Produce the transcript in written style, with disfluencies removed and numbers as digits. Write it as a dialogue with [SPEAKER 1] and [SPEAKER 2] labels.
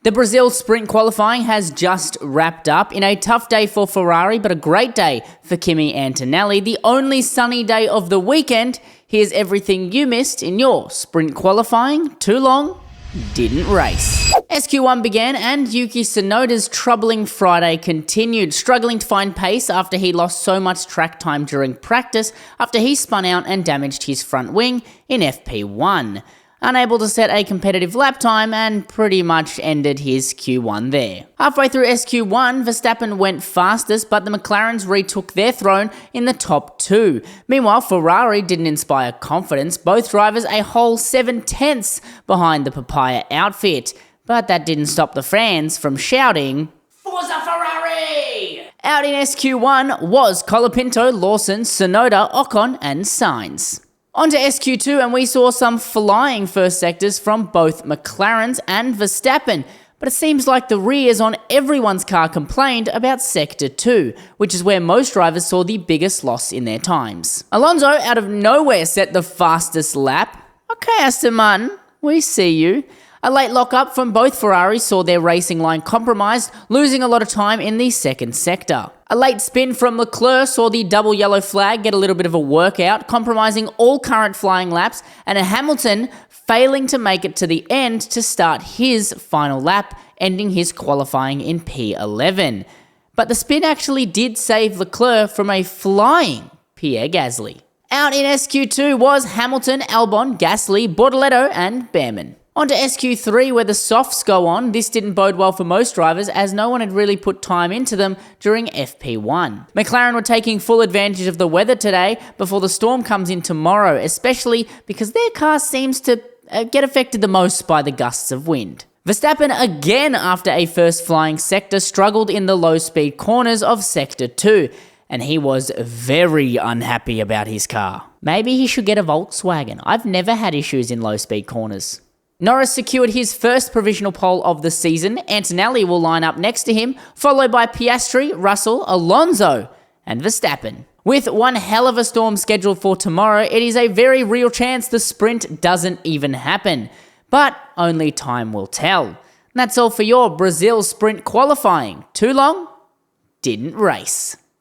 [SPEAKER 1] The Brazil sprint qualifying has just wrapped up in a tough day for Ferrari, but a great day for Kimi Antonelli. The only sunny day of the weekend. Here's everything you missed in your sprint qualifying. Too long, didn't race. SQ1 began and Yuki Tsunoda's troubling Friday continued, struggling to find pace after he lost so much track time during practice after he spun out and damaged his front wing in FP1. Unable to set a competitive lap time and pretty much ended his Q1 there. Halfway through SQ1, Verstappen went fastest, but the McLarens retook their throne in the top two. Meanwhile, Ferrari didn't inspire confidence, both drivers a whole 7/10 behind the papaya outfit. But that didn't stop the fans from shouting, "Forza Ferrari!" Out in SQ1 was Colapinto, Lawson, Tsunoda, Ocon and Sainz. On to SQ2 and we saw some flying first sectors from both McLarens and Verstappen, but it seems like the rears on everyone's car complained about Sector 2, which is where most drivers saw the biggest loss in their times. Alonso out of nowhere set the fastest lap. Okay, Aston Martin, we see you. A late lock-up from both Ferraris saw their racing line compromised, losing a lot of time in the second sector. A late spin from Leclerc saw the double yellow flag get a little bit of a workout, compromising all current flying laps, and a Hamilton failing to make it to the end to start his final lap, ending his qualifying in P11. But the spin actually did save Leclerc from a flying Pierre Gasly. Out in SQ2 was Hamilton, Albon, Gasly, Bortoleto and Behrman. On to SQ3 where the softs go on. This didn't bode well for most drivers as no one had really put time into them during FP1. McLaren were taking full advantage of the weather today before the storm comes in tomorrow, especially because their car seems to get affected the most by the gusts of wind. Verstappen again after a first flying sector struggled in the low speed corners of Sector 2 and he was very unhappy about his car. Maybe he should get a Volkswagen. I've never had issues in low speed corners. Norris secured his first provisional pole of the season. Antonelli will line up next to him, followed by Piastri, Russell, Alonso, and Verstappen. With one hell of a storm scheduled for tomorrow, it is a very real chance the sprint doesn't even happen. But only time will tell. And that's all for your Brazil sprint qualifying. Too long? Didn't race.